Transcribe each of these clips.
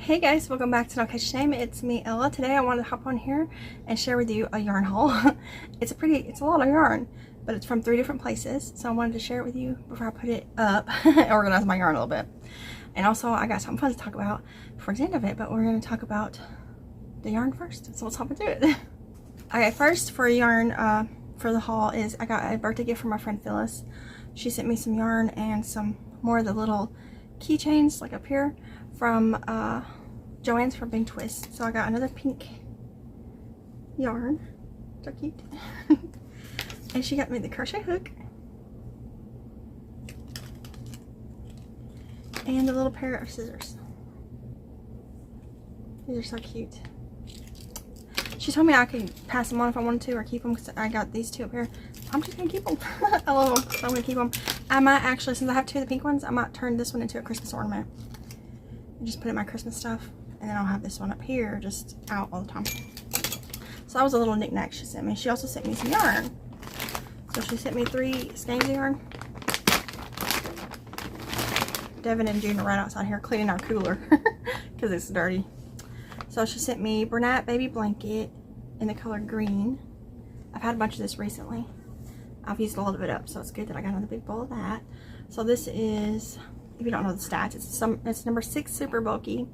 Hey guys, welcome back to No Catch Name. It's me, Ella. Today I wanted to hop on here and share with you a yarn haul. It's a lot of yarn, but it's from 3 different places. So I wanted to share it with you before I put it up, organize my yarn a little bit. And also I got something fun to talk about towards the end of it, but we're going to talk about the yarn first. So let's hop into it. Okay, first for yarn for the haul is I got a birthday gift from my friend Phyllis. She sent me some yarn and some more of the little keychains like up here from Joann's from Big Twist. So I got another pink yarn. So cute. And she got me the crochet hook and a little pair of scissors. These are so cute. She told me I could pass them on if I wanted to or keep them because I got these 2 up here. I'm just gonna keep them. I love them, so I'm gonna keep them. I might actually, since I have 2 of the pink ones, I might turn this one into a Christmas ornament and just put in my Christmas stuff, and then I'll have this one up here just out all the time. So that was a little knick-knack she sent me. She also sent me some yarn. So she sent me 3 skeins of yarn. Devin and June are right outside here cleaning our cooler because it's dirty. So she sent me Bonnet baby blanket in the color green. I've had a bunch of this recently. I've used a little bit up, so it's good that I got another big bowl of that. So this is, if you don't know the stats, it's number 6 super bulky,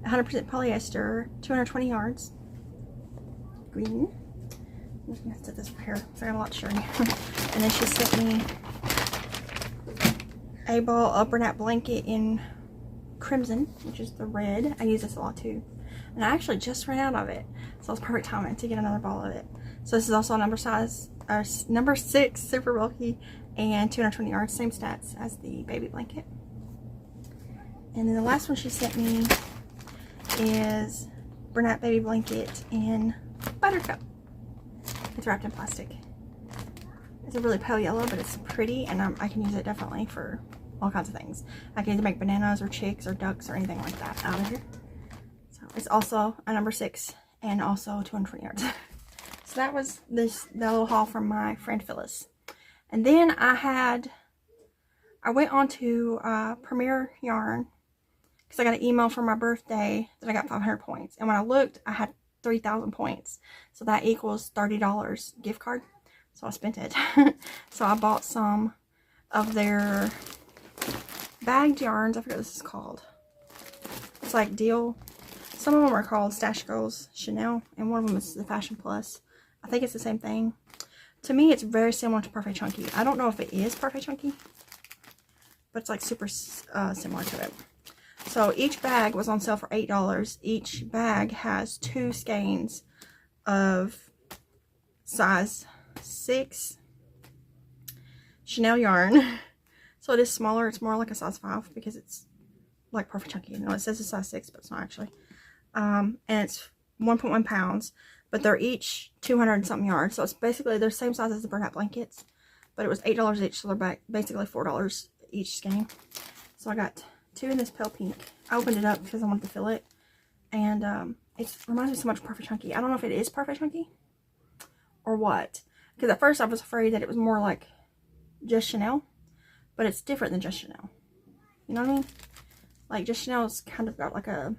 100% polyester, 220 yards. Green. I'm just gonna set this up here because I got a lot to show you. And then she sent me a ball of Bonnet blanket in crimson, which is the red. I use this a lot too. And I actually just ran out of it, so it's perfect timing to get another ball of it. So this is also number 6 super bulky and 220 yards, same stats as the baby blanket. And then the last one she sent me is Bonnet baby blanket in buttercup. It's wrapped in plastic. It's a really pale yellow, but it's pretty, and I can use it definitely for all kinds of things. I can either make bananas or chicks or ducks or anything like that out of here. So it's also a number 6 and also 220 yards. So that was that little haul from my friend Phyllis. And then I went on to Premier Yarn because I got an email for my birthday that I got 500 points. And when I looked, I had 3,000 points. So that equals $30 gift card. So I spent it. So I bought some of their bagged yarns. I forget what this is called. It's like deal. Some of them are called Stash Girls Chanel, and one of them is the Fashion Plus. I think it's the same thing. To me, it's very similar to Perfect Chunky. I don't know if it is Perfect Chunky, but it's like super similar to it. So each bag was on sale for $8. Each bag has 2 skeins of size 6 Chanel yarn. So it is smaller. It's more like a size 5 because it's like Perfect Chunky. No, it says it's size 6, but it's not actually. And it's 1.1 pounds, but they're each 200 and something yards. So it's basically the same size as the Bonnet blankets, but it was $8 each, so they're basically $4 each skein. So I got 2 in this pale pink. I opened it up because I wanted to fill it, and it reminds me so much of Perfect Chunky. I don't know if it is Perfect Chunky or what, because at first I was afraid that it was more like just Chanel, but it's different than just Chanel. You know what I mean? Like just Chanel's kind of got like a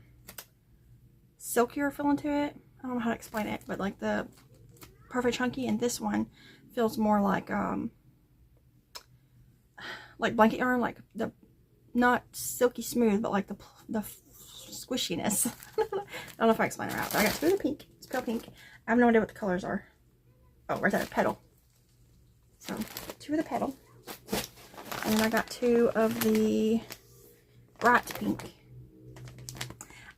silkier feeling to it. I don't know how to explain it, but like the Perfect Chunky and this one feels more like blanket yarn, like the not silky smooth, but like the squishiness. I don't know if I explain it right, but I got 2 of the pink. It's pale pink. I have no idea what the colors are. Oh, right there, petal. So 2 of the petal, and then I got 2 of the bright pink.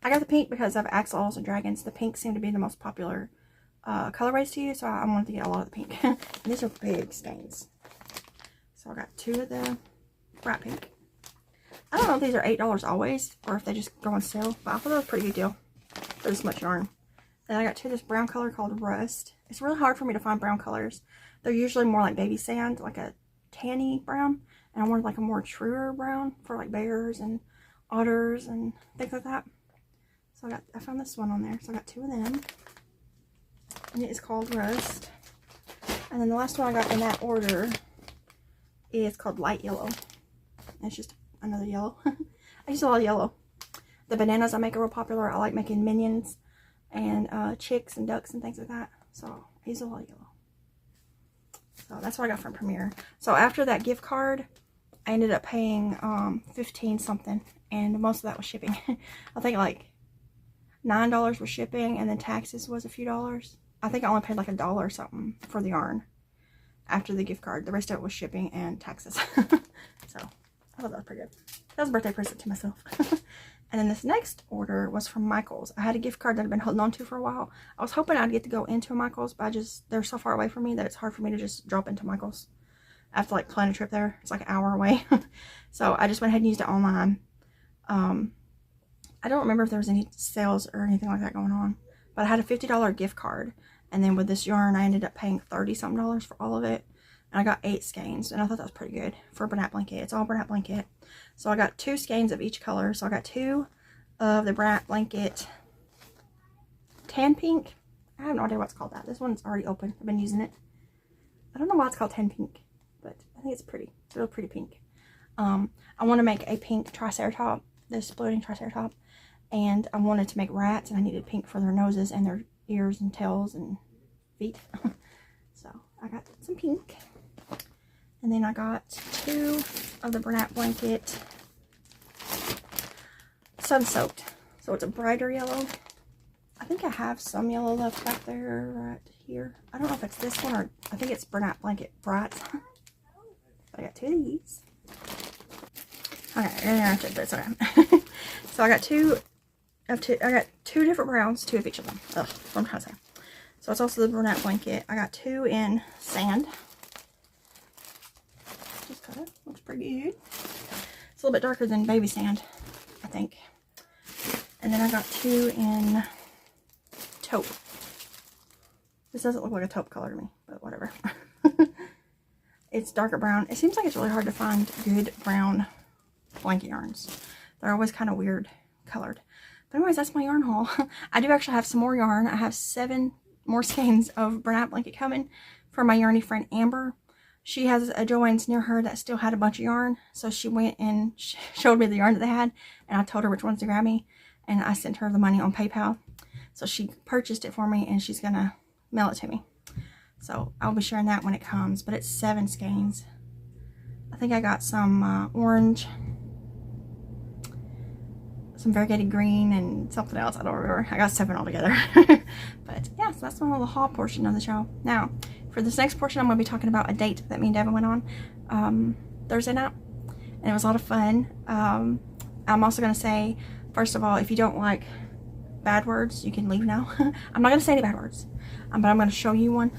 I got the pink because of axles and dragons. The pink seem to be the most popular colorways to use, so I wanted to get a lot of the pink. And these are big skeins. So I got 2 of the bright pink. I don't know if these are $8 always, or if they just go on sale, but I thought that was a pretty good deal for this much yarn. Then I got 2 of this brown color called Rust. It's really hard for me to find brown colors. They're usually more like baby sand, like a tanny brown. And I wanted like a more truer brown for like bears and otters and things like that. So I found this one on there. So I got 2 of them. And it is called Rust. And then the last one I got in that order is called Light Yellow. And it's just another yellow. I use a lot of yellow. the bananas I make are real popular. I like making minions and chicks and ducks and things like that. So I use a lot of yellow. So that's what I got from Premier. So after that gift card, I ended up paying 15 something, and most of that was shipping. I think like $9 was shipping, and then taxes was a few dollars. I think I only paid like $1 or something for the yarn after the gift card. The rest of it was shipping and taxes. So I thought that was pretty good. That was a birthday present to myself. And then this next order was from Michael's. I had a gift card that I've been holding on to for a while. I was hoping I'd get to go into a Michael's, but they're so far away from me that it's hard for me to just drop into Michael's. I have to like plan a trip there. It's like an hour away. So I just went ahead and used it online. I don't remember if there was any sales or anything like that going on, but I had a $50 gift card. And then with this yarn, I ended up paying $30-something for all of it. And I got 8 skeins, and I thought that was pretty good for a Bonnet blanket. It's all Bonnet blanket. So I got 2 skeins of each color. So I got 2 of the Bonnet blanket tan pink. I have no idea what's called that. This one's already open. I've been using it. I don't know why it's called tan pink, but I think it's pretty. It's a real pretty pink. I want to make a pink triceratop, this floating triceratop, and I wanted to make rats, and I needed pink for their noses and their ears and tails and feet. So I got some pink. And then I got 2 of the Bonnet blanket sun soaked. So it's a brighter yellow. I think I have some yellow left back there right here. I don't know if it's this one or I think it's Bonnet blanket bright. So I got 2 of these. Okay, it's okay. So I got 2 different browns, 2 of each of them. Ugh, what I'm trying to say. So it's also the Bonnet blanket. I got 2 in sand. Just cut it. Looks pretty good. It's a little bit darker than baby sand, I think. And then I got 2 in taupe. This doesn't look like a taupe color to me, but whatever. It's darker brown. It seems like it's really hard to find good brown blanket yarns. They're always kind of weird colored. But anyways, that's my yarn haul. I do actually have some more yarn. I have 7 more skeins of Bonnet blanket coming from my yarny friend Amber. She has a Joann's near her that still had a bunch of yarn, so she went and showed me the yarn that they had, and I told her which ones to grab me, and I sent her the money on PayPal. So she purchased it for me, and she's gonna mail it to me. So I'll be sharing that when it comes, but it's 7 skeins. I think I got some orange, some variegated green, and something else. I don't remember. I got 7 altogether. But yeah, so that's my little haul portion of the show. Now, for this next portion, I'm going to be talking about a date that me and Devin went on Thursday night, and it was a lot of fun. I'm also going to say, first of all, if you don't like bad words, you can leave now. I'm not going to say any bad words, but I'm going to show you one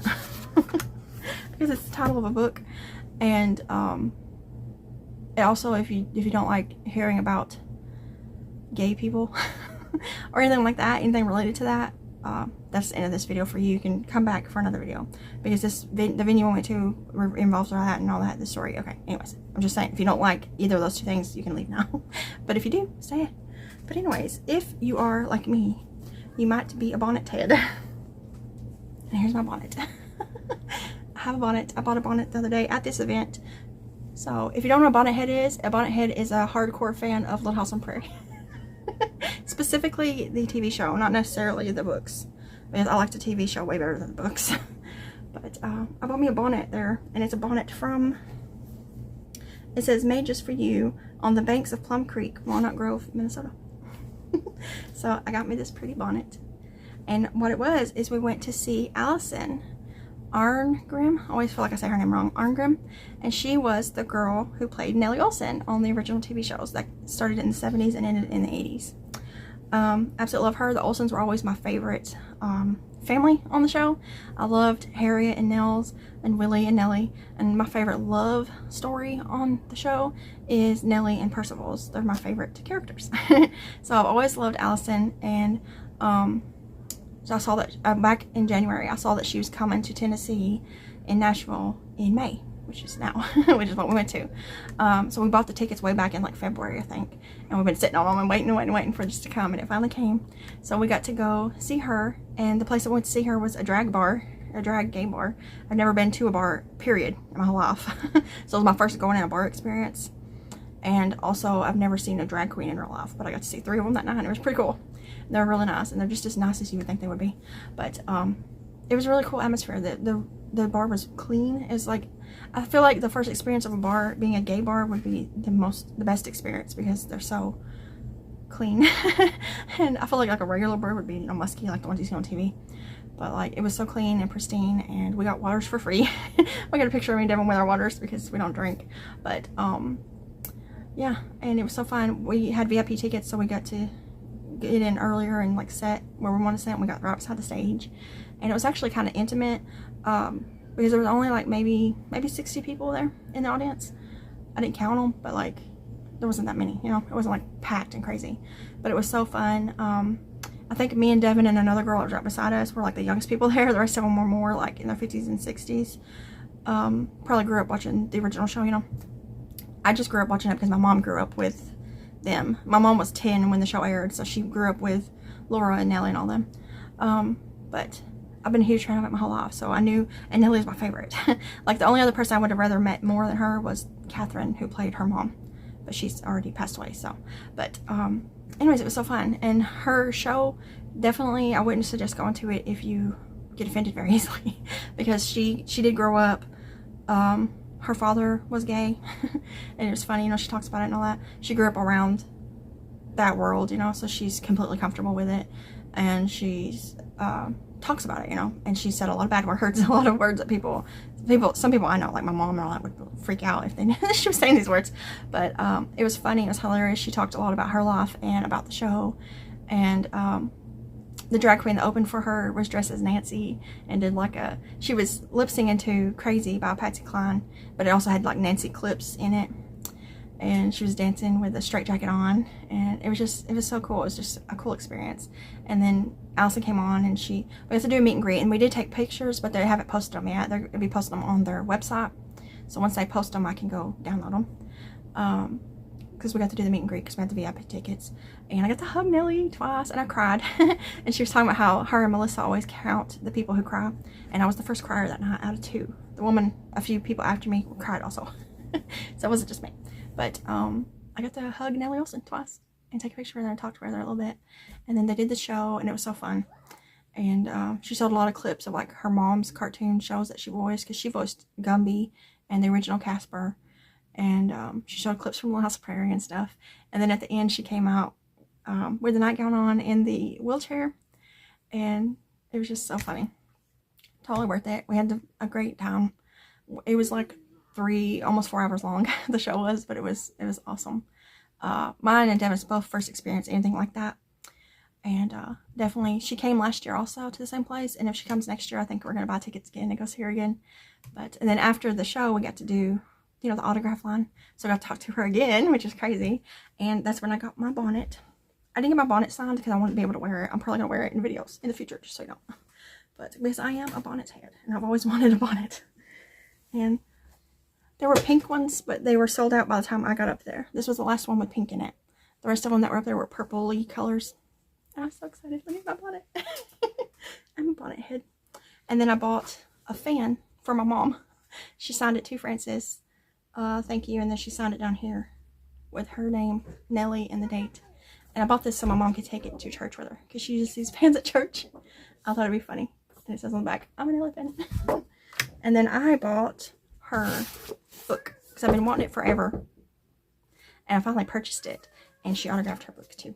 because it's the title of a book. And also, if you don't like hearing about gay people or anything like that, anything related to that, that's the end of this video for you. You can come back for another video because the venue we went to involves all that and all that, the story. Okay, anyways, I'm just saying, if you don't like either of those 2 things, you can leave now. But if you do, stay. But anyways, if you are like me, you might be a bonnet head. And here's my bonnet. I have a bonnet. I bought a bonnet the other day at this event. So if you don't know what a bonnet head is a hardcore fan of Little House on Prairie. Specifically the TV show, not necessarily the books, because I like the TV show way better than the books. But I bought me a bonnet there, and it's a bonnet from, it says made just for you on the banks of Plum Creek, Walnut Grove, Minnesota. So I got me this pretty bonnet, and what it was is we went to see Allison Arngrim. I always feel like I say her name wrong. Arngrim. And she was the girl who played Nellie Olson on the original TV shows that started in the 70s and ended in the 80s. Absolutely love her. The Olsons were always my favorite family on the show. I loved Harriet and Nels and Willie and Nellie. And my favorite love story on the show is Nellie and Percival's. They're my favorite characters. So I've always loved Allison, and so I saw that back in January, I saw that she was coming to Tennessee in Nashville in May, which is now, which is what we went to. So we bought the tickets way back in like February, I think. And we've been sitting on them and waiting for this to come, and it finally came. So we got to go see her, and the place I went to see her was a drag bar, a drag gay bar. I've never been to a bar, period, in my whole life. So it was my first going in a bar experience. And also, I've never seen a drag queen in real life, but I got to see 3 of them that night, and it was pretty cool. They're really nice, and they're just as nice as you would think they would be. But it was a really cool atmosphere. The bar was clean. It's like, I feel like the first experience of a bar, being a gay bar, would be the best experience because they're so clean. And I feel like a regular bar would be, you know, musky like the ones you see on TV. But like, it was so clean and pristine, and we got waters for free. We got a picture of me and Devin with our waters because we don't drink. But yeah, and it was so fun. We had VIP tickets, so we got to get in earlier and like sit where we want to sit, and we got right beside the stage. And it was actually kind of intimate because there was only like maybe 60 people there in the audience. I didn't count them, but like there wasn't that many, you know. It wasn't like packed and crazy, but it was so fun. I think me and Devin and another girl that was right beside us were like the youngest people there. The rest of them were more like in their 50s and 60s. Probably grew up watching the original show, you know. I just grew up watching it because my mom grew up with them. My mom was 10 when the show aired, so she grew up with Laura and Nellie and all them. But I've been a huge fan of it my whole life, so I knew, and Nellie was my favorite. Like, the only other person I would have rather met more than her was Catherine, who played her mom, but she's already passed away, so. But anyways, it was so fun, and her show, definitely I wouldn't suggest going to it if you get offended very easily, because she did grow up, her father was gay, and it was funny, you know, she talks about it and all that. She grew up around that world, you know, so she's completely comfortable with it, and she's talks about it, you know, and she said a lot of bad words, a lot of words that some people I know, like my mom and all that, would freak out if they knew she was saying these words. But it was funny, it was hilarious. She talked a lot about her life and about the show, and the drag queen that opened for her was dressed as Nancy and did like she was lip singing to Crazy by Patsy Cline, but it also had like Nancy clips in it, and she was dancing with a straight jacket on, and it was so cool. It was just a cool experience. And then Allison came on, and we had to do a meet and greet, and we did take pictures, but they haven't posted them yet. They're gonna be posting them on their website, so once they post them I can go download them, because we got to do the meet and greet because we had the VIP tickets. And I got to hug Nellie twice, and I cried. And she was talking about how her and Melissa always count the people who cry, and I was the first crier that night out of 2. The woman, a few people after me, cried also. So it wasn't just me. But I got to hug Nellie Olsen twice and take a picture with her and talk to her a little bit. And then they did the show, and it was so fun. And she showed a lot of clips of like her mom's cartoon shows that she voiced, because she voiced Gumby and the original Casper. And she showed clips from Little House of Prairie and stuff. And then at the end she came out with the nightgown on in the wheelchair, and it was just so funny. Totally worth it. We had a great time. It was like almost 4 hours long, the show was, but it was awesome. Mine and Devin's both first experience anything like that, and definitely she came last year also to the same place, and if she comes next year I think we're gonna buy tickets again and go see her again. And then after the show we got to do, you know, the autograph line, so I got to talk to her again, which is crazy. And that's when I got my bonnet. I didn't get my bonnet signed because I wanted to be able to wear it. I'm probably gonna wear it in videos in the future, just so you know. But because I am a bonnet head, and I've always wanted a bonnet. And there were pink ones, but they were sold out by the time I got up there. This was the last one with pink in it. The rest of them that were up there were purpley colors. And I'm so excited to get my bonnet. I'm a bonnet head. And then I bought a fan for my mom. She signed it to Francis. Thank you. And then she signed it down here with her name, Nellie, and the date. And I bought this so my mom could take it to church with her, because she uses these fans at church. I thought it'd be funny. And it says on the back, I'm an elephant. And then I bought her book, because I've been wanting it forever, and I finally purchased it, and she autographed her book too.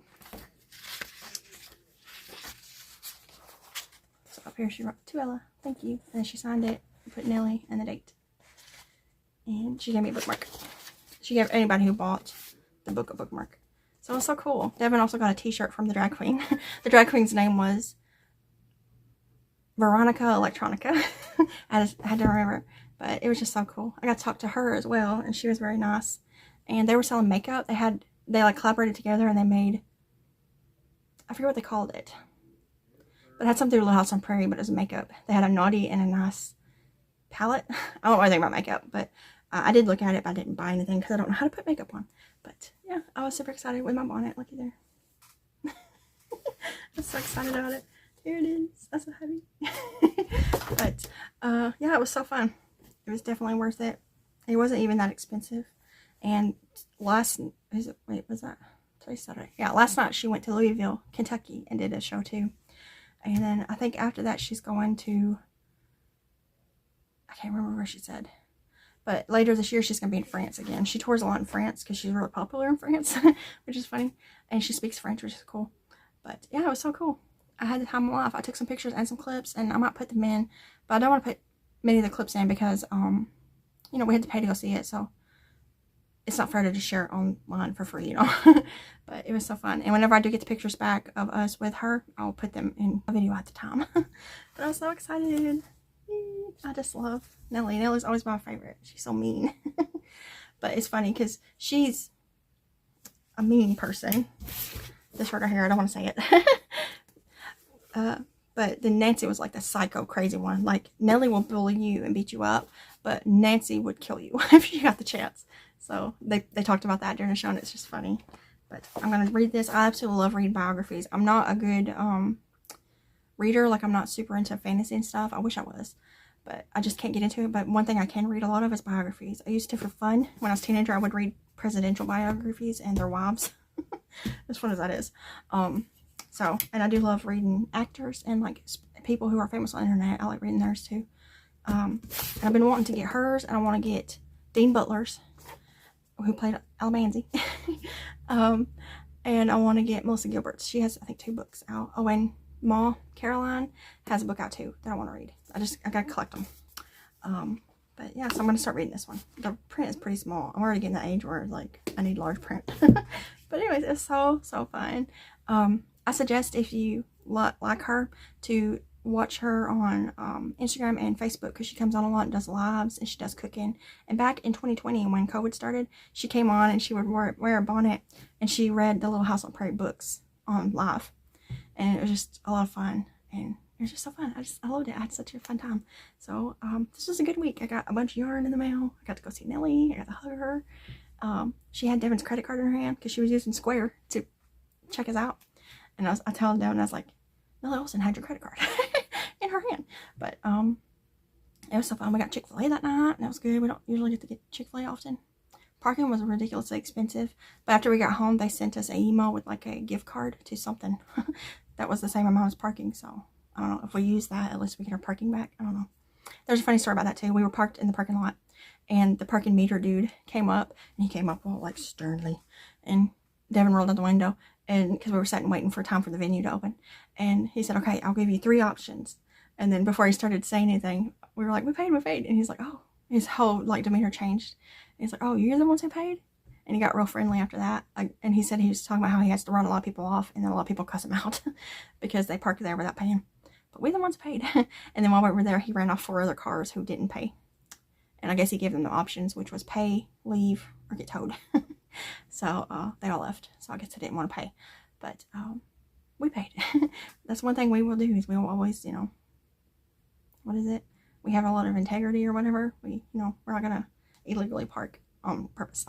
So up here she wrote, to Ella, thank you, and then she signed it, put Nellie and the date, and she gave me a bookmark. She gave anybody who bought the book a bookmark, so it was so cool. Devin also got a t-shirt from the drag queen. The drag queen's name was Veronica Electronica. I had to remember. But it was just so cool. I got to talk to her as well, and she was very nice. And they were selling makeup. They like collaborated together, and they made, I forget what they called it, but it had something to do with Little House on Prairie, but it was makeup. They had a naughty and a nice palette. I don't know anything about makeup, but I did look at it, but I didn't buy anything because I don't know how to put makeup on. But yeah, I was super excited with my bonnet. Looky there. I'm so excited about it. Here it is. That's so heavy. But yeah, it was so fun. It was definitely worth it. It wasn't even that expensive. And last Saturday? Yeah, last night she went to Louisville, Kentucky, and did a show too. And then I think after that she's going to, I can't remember where she said, but later this year she's going to be in France again. She tours a lot in France because she's really popular in France, which is funny. And she speaks French, which is cool. But yeah, it was so cool. I had the time of my life. I took some pictures and some clips, and I might put them in, but I don't want to put many of the clips in because, you know, we had to pay to go see it, so it's not fair to just share it online for free, you know. But it was so fun. And whenever I do get the pictures back of us with her, I'll put them in a video at the time. But I was so excited. I just love Nellie. Nellie's always my favorite. She's so mean. But it's funny because she's a mean person. This hurt her hair. I don't want to say it. But then Nancy was like the psycho crazy one. Like, Nellie will bully you and beat you up, but Nancy would kill you if she got the chance. So they talked about that during the show, and it's just funny. But I'm going to read this. I absolutely love reading biographies. I'm not a good reader. Like, I'm not super into fantasy and stuff. I wish I was, but I just can't get into it. But one thing I can read a lot of is biographies. I used to for fun. When I was a teenager, I would read presidential biographies and their wives. As fun as that is. So, and I do love reading actors and like people who are famous on the internet. I like reading theirs too. And I've been wanting to get hers, and I want to get Dean Butler's, who played Almanzi. And I want to get Melissa Gilbert's. She has, I think, 2 books out. Oh, and Ma Caroline has a book out too that I want to read. I gotta collect them. But yeah, so I'm gonna start reading this one. The print is pretty small. I'm already getting the age where like I need large print. But anyways, it's so fun. I suggest if you like her to watch her on Instagram and Facebook, because she comes on a lot and does lives, and she does cooking. And back in 2020 when COVID started, she came on and she would wear a bonnet, and she read the Little House on Prairie books on live, and it was just a lot of fun, and it was just so fun. I loved it. I had such a fun time. So this was a good week. I got a bunch of yarn in the mail. I got to go see Nellie. I got to hug her. She had Devin's credit card in her hand because she was using Square to check us out. And I told Devin, I was like, Nellie Olsen had your credit card in her hand. But it was so fun. We got Chick-fil-A that night, and that was good. We don't usually get to get Chick-fil-A often. Parking was ridiculously expensive. But after we got home, they sent us an email with like a gift card to something that was the same amount as parking. So I don't know if we use that, at least we get our parking back. I don't know. There's a funny story about that too. We were parked in the parking lot, and the parking meter dude came up, and he came up all like sternly, and Devin rolled out the window, and because we were sitting waiting for time for the venue to open, and he said, okay, I'll give you 3 options. And then before he started saying anything, we were like, we paid. And he's like, oh, his whole like demeanor changed. And he's like, oh, you're the ones who paid? And he got real friendly after that. And he said he was talking about how he has to run a lot of people off, and then a lot of people cuss him out because they parked there without paying. But we're the ones paid. And then while we were there, he ran off 4 other cars who didn't pay. And I guess he gave them the options, which was pay, leave, or get towed. So they all left. So I guess they didn't want to pay. But we paid. That's one thing we will do, is we will always, you know, what is it? We have a lot of integrity or whatever. We're not going to illegally park on purpose.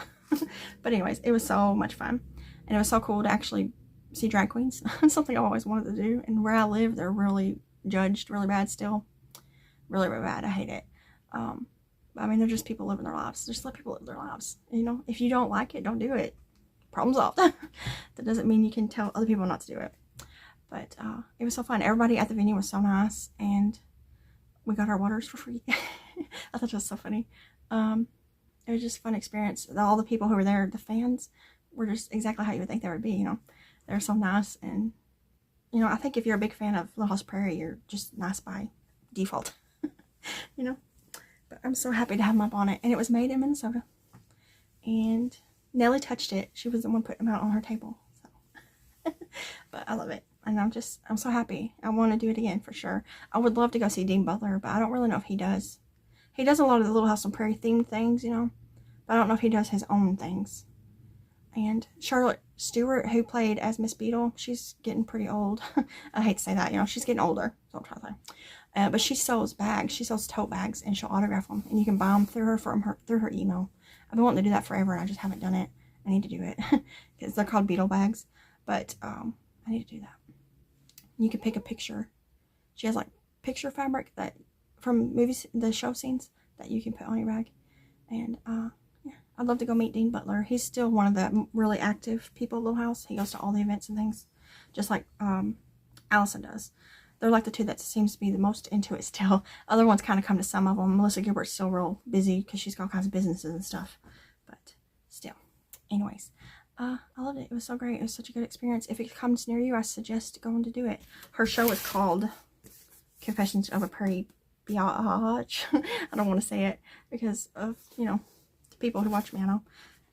But anyways, it was so much fun. And it was so cool to actually see drag queens. Something I've always wanted to do. And where I live, they're really judged really bad still. Really, really bad. I hate it. I mean, they're just people living their lives. Just let people live their lives. You know, if you don't like it, don't do it. Problem solved. That doesn't mean you can tell other people not to do it. But it was so fun. Everybody at the venue was so nice, and we got our waters for free. I thought it was so funny. It was just a fun experience. All the people who were there, the fans, were just exactly how you would think they would be. You know, they were so nice, and you know, I think if you're a big fan of Little House Prairie, you're just nice by default. You know. But I'm so happy to have my bonnet, and it was made in Minnesota, and Nellie touched it. She was the one putting them out on her table. So. But I love it, and I'm so happy. I want to do it again for sure. I would love to go see Dean Butler, but I don't really know if he does. He does a lot of the Little House on Prairie themed things, you know, but I don't know if he does his own things. And Charlotte Stewart, who played as Miss Beadle, she's getting pretty old. I hate to say that, you know, she's getting older. So I'm trying to say. But she sells bags. She sells tote bags, and she'll autograph them, and you can buy them through her email. I've been wanting to do that forever, and I just haven't done it. I need to do it because they're called Beadle bags. But I need to do that. You can pick a picture. She has like picture fabric that from movies, the show scenes that you can put on your bag, and yeah, I'd love to go meet Dean Butler. He's still one of the really active people at Little House. He goes to all the events and things, just like Allison does. They're like the two that seems to be the most into it still. Other ones kind of come to some of them. Melissa Gilbert's still real busy because she's got all kinds of businesses and stuff. But still. Anyways, I loved it. It was so great. It was such a good experience. If it comes near you, I suggest going to do it. Her show is called Confessions of a Prairie Biatch. I don't want to say it because of, you know, the people who watch me, I know.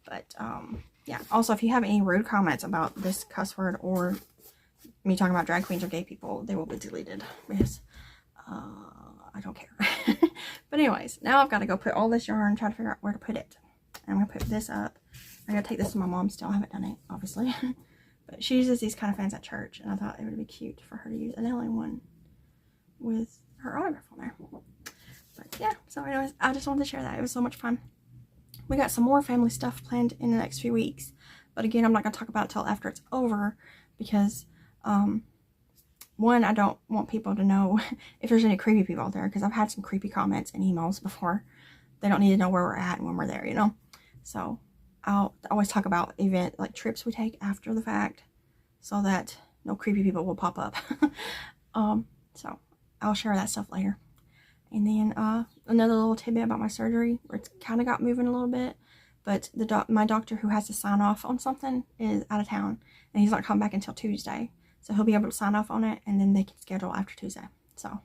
But, yeah. Also, if you have any rude comments about this cuss word or me talking about drag queens or gay people, they will be deleted because I don't care. But anyways, now I've got to go put all this yarn, try to figure out where to put it. I'm going to put this up. I got to take this to my mom still. I haven't done it, obviously. But she uses these kind of fans at church, and I thought it would be cute for her to use an alien one with her autograph on there. But yeah, so anyways, I just wanted to share that. It was so much fun. We got some more family stuff planned in the next few weeks. But again, I'm not going to talk about it till after it's over because, one, I don't want people to know if there's any creepy people out there because I've had some creepy comments and emails before. They don't need to know where we're at and when we're there, you know? So I'll always talk about like trips we take after the fact so that no creepy people will pop up. So I'll share that stuff later. And then another little tidbit about my surgery where it's kind of got moving a little bit, but my doctor who has to sign off on something is out of town and he's not coming back until Tuesday. So he'll be able to sign off on it and then they can schedule after Tuesday. So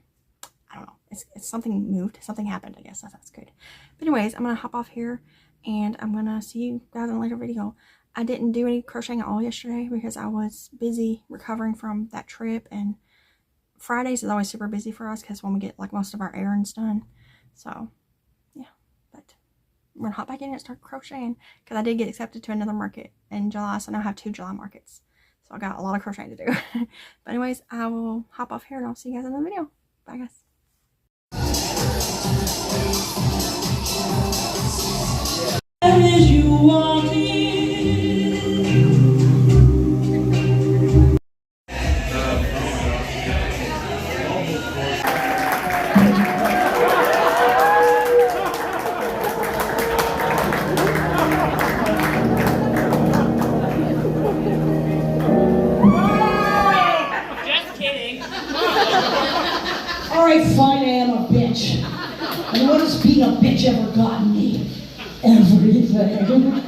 I don't know. It's something moved. Something happened, I guess. That's good. But anyways, I'm going to hop off here and I'm going to see you guys in a later video. I didn't do any crocheting at all yesterday because I was busy recovering from that trip, and Fridays is always super busy for us because when we get like most of our errands done. So yeah, but I'm going to hop back in and start crocheting because I did get accepted to another market in July. So now I have 2 July markets. So I got a lot of crocheting to do. But anyways, I will hop off here and I'll see you guys in the video. Bye guys. As you want it. Just kidding. Alright, fine, I am a bitch. And what has being a bitch ever gotten me? Everything.